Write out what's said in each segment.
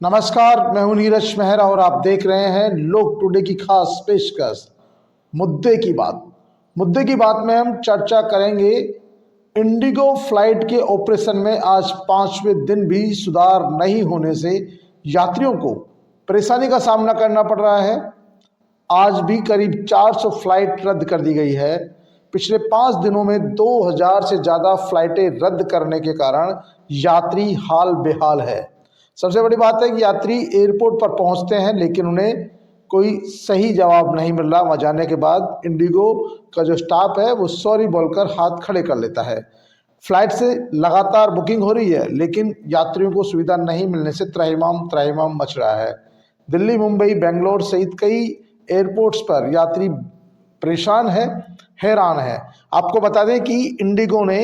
नमस्कार, मैं हूं नीरज मेहरा और आप देख रहे हैं लोग टुडे की खास पेशकश मुद्दे की बात। मुद्दे की बात में हम चर्चा करेंगे इंडिगो फ्लाइट के ऑपरेशन में आज 5वें दिन भी सुधार नहीं होने से यात्रियों को परेशानी का सामना करना पड़ रहा है। आज भी करीब 400 फ्लाइट रद्द कर दी गई है। पिछले 5 दिनों में 2000 से ज़्यादा फ्लाइटें रद्द करने के कारण यात्री हाल बेहाल है। सबसे बड़ी बात है कि यात्री एयरपोर्ट पर पहुंचते हैं लेकिन उन्हें कोई सही जवाब नहीं मिल रहा। वहाँ जाने के बाद इंडिगो का जो स्टाफ है वो सॉरी बोलकर हाथ खड़े कर लेता है। फ्लाइट से लगातार बुकिंग हो रही है लेकिन यात्रियों को सुविधा नहीं मिलने से त्राहिमाम त्राहिमाम मच रहा है। दिल्ली, मुंबई, बेंगलोर सहित कई एयरपोर्ट्स पर यात्री परेशान है, हैरान है। आपको बता दें कि इंडिगो ने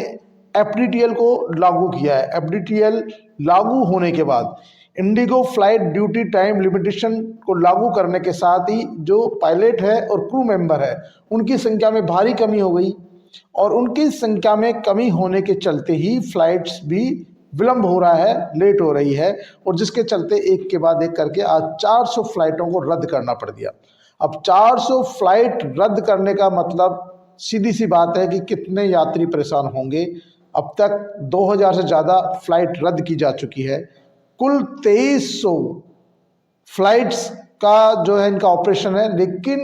एफडीटीएल को लागू किया है। एफडीटीएल लागू होने के बाद Indigo flight duty time limitation को लागू करने के साथ ही जो पायलट है और क्रू मेंबर है उनकी संख्या में भारी कमी हो गई और उनकी संख्या में कमी होने के चलते ही फ्लाइट्स भी विलंब हो रहा है, लेट हो रही है और जिसके चलते एक के बाद एक करके आज 400 फ्लाइटों को रद्द करना पड़ दिया। अब 400 फ्लाइट रद्द करने का मतलब सीधी सी बात है कि कितने यात्री परेशान होंगे। अब तक 2000 से ज़्यादा फ्लाइट रद्द की जा चुकी है। कुल 2300 फ्लाइट्स का जो है इनका ऑपरेशन है, लेकिन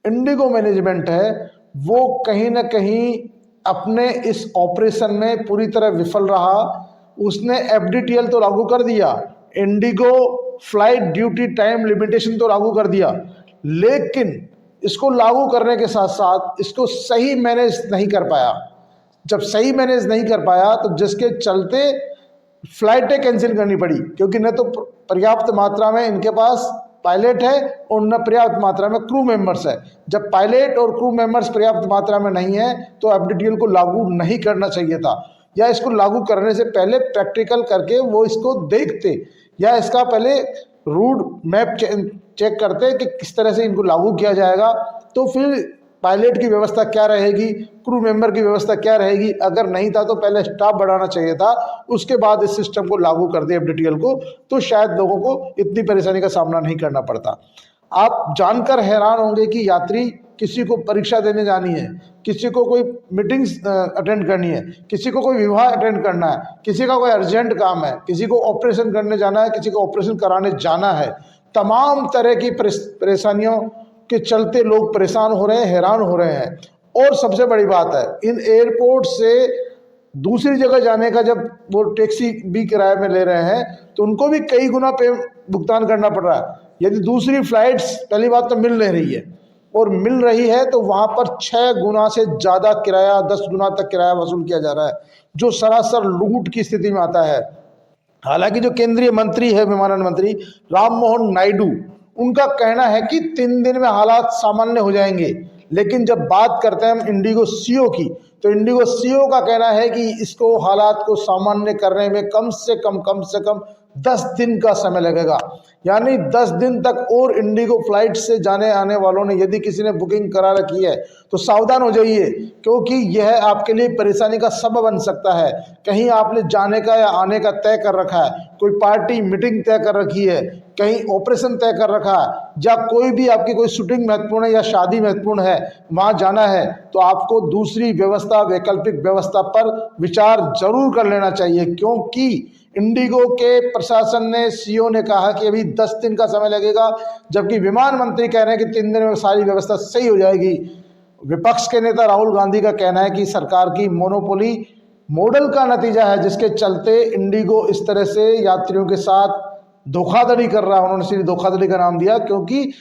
इंडिगो मैनेजमेंट है वो कहीं ना कहीं अपने इस ऑपरेशन में पूरी तरह विफल रहा। उसने एफडीटीएल तो लागू कर दिया, Indigo flight duty time limitation तो लागू कर दिया, लेकिन इसको लागू करने के साथ साथ इसको सही मैनेज नहीं कर पाया। जब सही मैनेज नहीं कर पाया तो जिसके चलते फ्लाइटें कैंसिल करनी पड़ी, क्योंकि न तो पर्याप्त मात्रा में इनके पास पायलट है और न पर्याप्त मात्रा में क्रू मेंबर्स है। जब पायलट और क्रू मेंबर्स पर्याप्त मात्रा में नहीं है तो एफडीटीएल को लागू नहीं करना चाहिए था, या इसको लागू करने से पहले प्रैक्टिकल करके वो इसको देखते, या इसका पहले रूट मैप चेक करते कि किस तरह से इनको लागू किया जाएगा। तो फिर पायलट की व्यवस्था क्या रहेगी, क्रू मेंबर की व्यवस्था क्या रहेगी। अगर नहीं था तो पहले स्टाफ बढ़ाना चाहिए था, उसके बाद इस सिस्टम को लागू कर दे एफडीटीएल को, तो शायद लोगों को इतनी परेशानी का सामना नहीं करना पड़ता। आप जानकर हैरान होंगे कि यात्री किसी को परीक्षा देने जानी है, किसी को कोई मीटिंग्स अटेंड करनी है, किसी को कोई विवाह अटेंड करना है, किसी का कोई अर्जेंट काम है, किसी को ऑपरेशन करने जाना है, किसी को ऑपरेशन कराने जाना है, तमाम तरह की परेशानियों के चलते लोग परेशान हो रहे हैं, हैरान हो रहे हैं। और सबसे बड़ी बात है, इन एयरपोर्ट से दूसरी जगह जाने का जब वो टैक्सी भी किराए में ले रहे हैं तो उनको भी कई गुना पे भुगतान करना पड़ रहा है। यदि दूसरी फ्लाइट्स पहली बात तो मिल नहीं रही है, और मिल रही है तो वहाँ पर 6 गुना से ज़्यादा किराया, 10 गुना तक किराया वसूल किया जा रहा है, जो सरासर लूट की स्थिति में आता है। हालांकि जो केंद्रीय मंत्री है, विमानन मंत्री राम मोहन नायडू, उनका कहना है कि 3 दिन में हालात सामान्य हो जाएंगे, लेकिन जब बात करते हैं हम इंडिगो सीईओ की, तो इंडिगो सीईओ का कहना है कि इसको हालात को सामान्य करने में कम से कम 10 दिन का समय लगेगा। यानी 10 दिन तक और इंडिगो फ्लाइट से जाने आने वालों ने, यदि किसी ने बुकिंग करा रखी है तो सावधान हो जाइए, क्योंकि यह आपके लिए परेशानी का सबब बन सकता है। कहीं आपने जाने का या आने का तय कर रखा है, कोई पार्टी मीटिंग तय कर रखी है, कहीं ऑपरेशन तय कर रखा है, या कोई भी आपकी कोई शूटिंग महत्वपूर्ण है या शादी महत्वपूर्ण है, वहाँ जाना है, तो आपको दूसरी व्यवस्था, वैकल्पिक व्यवस्था पर विचार जरूर कर लेना चाहिए। क्योंकि इंडिगो के प्रशासन ने, सीईओ ने कहा कि अभी 10 दिन का समय लगेगा, जबकि विमान मंत्री कह रहे हैं कि 3 दिन में सारी व्यवस्था सही हो जाएगी। विपक्ष के नेता राहुल गांधी का कहना है कि सरकार की मोनोपोली मॉडल का नतीजा है, जिसके चलते इंडिगो इस तरह से यात्रियों के साथ धोखाधड़ी कर रहा है। उन्होंने सिर्फ धोखाधड़ी का नाम दिया, क्योंकि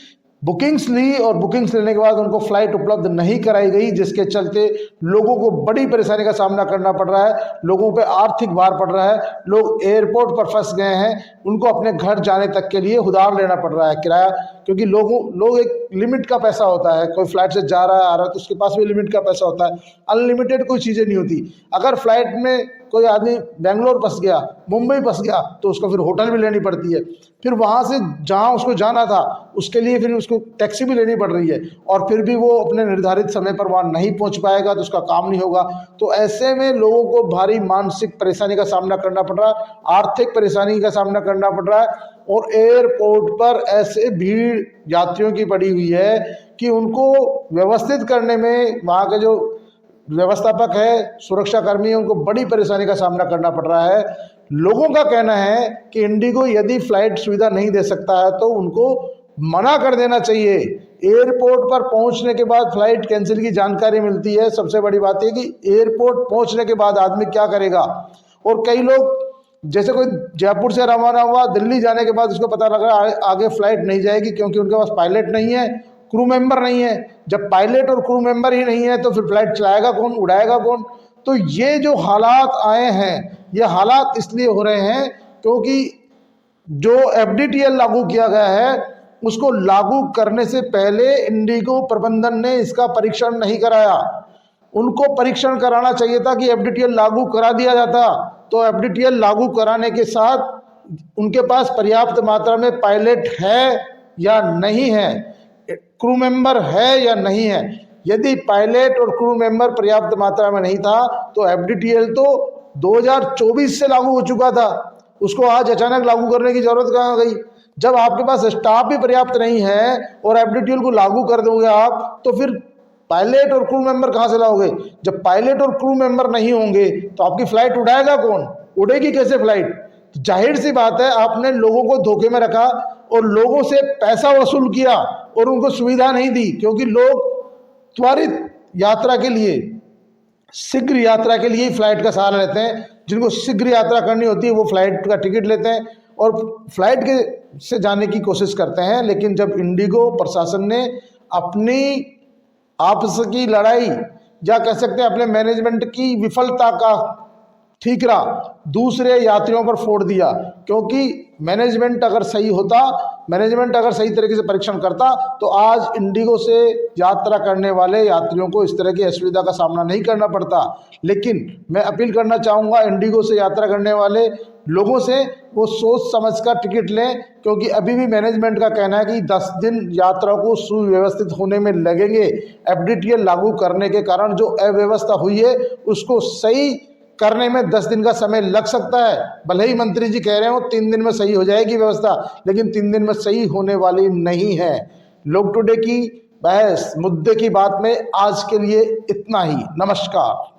बुकिंग्स ली और बुकिंग्स लेने के बाद उनको फ्लाइट उपलब्ध नहीं कराई गई, जिसके चलते लोगों को बड़ी परेशानी का सामना करना पड़ रहा है, लोगों पे आर्थिक भार पड़ रहा है, लोग एयरपोर्ट पर फंस गए हैं, उनको अपने घर जाने तक के लिए उधार लेना पड़ रहा है किराया। क्योंकि लोग एक लिमिट का पैसा होता है, कोई फ्लाइट से जा रहा है आ रहा है तो उसके पास भी लिमिट का पैसा होता है, अनलिमिटेड कोई चीज़ें नहीं होती। अगर फ्लाइट में कोई आदमी बेंगलोर फंस गया, मुंबई फंस गया, तो उसको फिर होटल भी लेनी पड़ती है, फिर वहाँ से जहाँ उसको जाना था उसके लिए फिर उसको टैक्सी भी लेनी पड़ रही है, और फिर भी वो अपने निर्धारित समय पर वहाँ नहीं पहुँच पाएगा तो उसका काम नहीं होगा। तो ऐसे में लोगों को भारी मानसिक परेशानी का सामना करना पड़ रहा है, आर्थिक परेशानी का सामना करना पड़ रहा है, और एयरपोर्ट पर ऐसे भीड़ यात्रियों की पड़ी हुई है कि उनको व्यवस्थित करने में वहाँ के जो व्यवस्थापक है, सुरक्षा कर्मी है, उनको बड़ी परेशानी का सामना करना पड़ रहा है। लोगों का कहना है कि इंडिगो यदि फ्लाइट सुविधा नहीं दे सकता है तो उनको मना कर देना चाहिए। एयरपोर्ट पर पहुंचने के बाद फ्लाइट कैंसिल की जानकारी मिलती है। सबसे बड़ी बात है कि एयरपोर्ट पहुंचने के बाद आदमी क्या करेगा, और कई लोग जैसे कोई जयपुर से रवाना हुआ, दिल्ली जाने के बाद उसको पता लग रहा है आगे फ्लाइट नहीं जाएगी क्योंकि उनके पास पायलट नहीं है, क्रू मेंबर नहीं है। जब पायलट और क्रू मेंबर ही नहीं है तो फिर फ्लाइट चलाएगा कौन, उड़ाएगा कौन। तो ये जो हालात आए हैं, ये हालात इसलिए हो रहे हैं क्योंकि जो FDTL लागू किया गया है उसको लागू करने से पहले इंडिगो प्रबंधन ने इसका परीक्षण नहीं कराया। उनको परीक्षण कराना चाहिए था कि FDTL लागू करा दिया जाता, तो FDTL लागू कराने के साथ उनके पास पर्याप्त मात्रा में पायलट है या नहीं है, क्रू मेंबर है या नहीं है। यदि पायलट और क्रू मेंबर पर्याप्त मात्रा में नहीं था तो FDTL तो 2024 से लागू हो चुका था, उसको आज अचानक लागू करने की जरूरत कहाँ गई। जब आपके पास स्टाफ भी पर्याप्त नहीं है और FDTL को लागू कर दोगे आप, तो फिर पायलट और क्रू मेंबर कहाँ से लाओगे। जब पायलट और क्रू मेंबर नहीं होंगे तो आपकी फ्लाइट उड़ाएगा कौन, उड़ेगी कैसे फ्लाइट। तो जाहिर सी बात है आपने लोगों को धोखे में रखा और लोगों से पैसा वसूल किया और उनको सुविधा नहीं दी, क्योंकि लोग त्वरित यात्रा के लिए, शीघ्र यात्रा के लिए फ्लाइट का सहारा लेते हैं। जिनको शीघ्र यात्रा करनी होती है वो फ्लाइट का टिकट लेते हैं और फ्लाइट के से जाने की कोशिश करते हैं। लेकिन जब इंडिगो प्रशासन ने अपनी आपस की लड़ाई या कह सकते हैं अपने मैनेजमेंट की विफलता का ठीकरा दूसरे यात्रियों पर फोड़ दिया, क्योंकि मैनेजमेंट अगर सही होता, मैनेजमेंट अगर सही तरीके से परीक्षण करता तो आज इंडिगो से यात्रा करने वाले यात्रियों को इस तरह की असुविधा का सामना नहीं करना पड़ता। लेकिन मैं अपील करना चाहूँगा इंडिगो से यात्रा करने वाले लोगों से, वो सोच समझ कर टिकट लें, क्योंकि अभी भी मैनेजमेंट का कहना है कि 10 दिन यात्रा को सुव्यवस्थित होने में लगेंगे। FDTL लागू करने के कारण जो अव्यवस्था हुई है उसको सही करने में 10 दिन का समय लग सकता है। भले ही मंत्री जी कह रहे हो 3 दिन में सही हो जाएगी व्यवस्था, लेकिन 3 दिन में सही होने वाली नहीं है। लोग टुडे की बहस मुद्दे की बात में आज के लिए इतना ही। नमस्कार।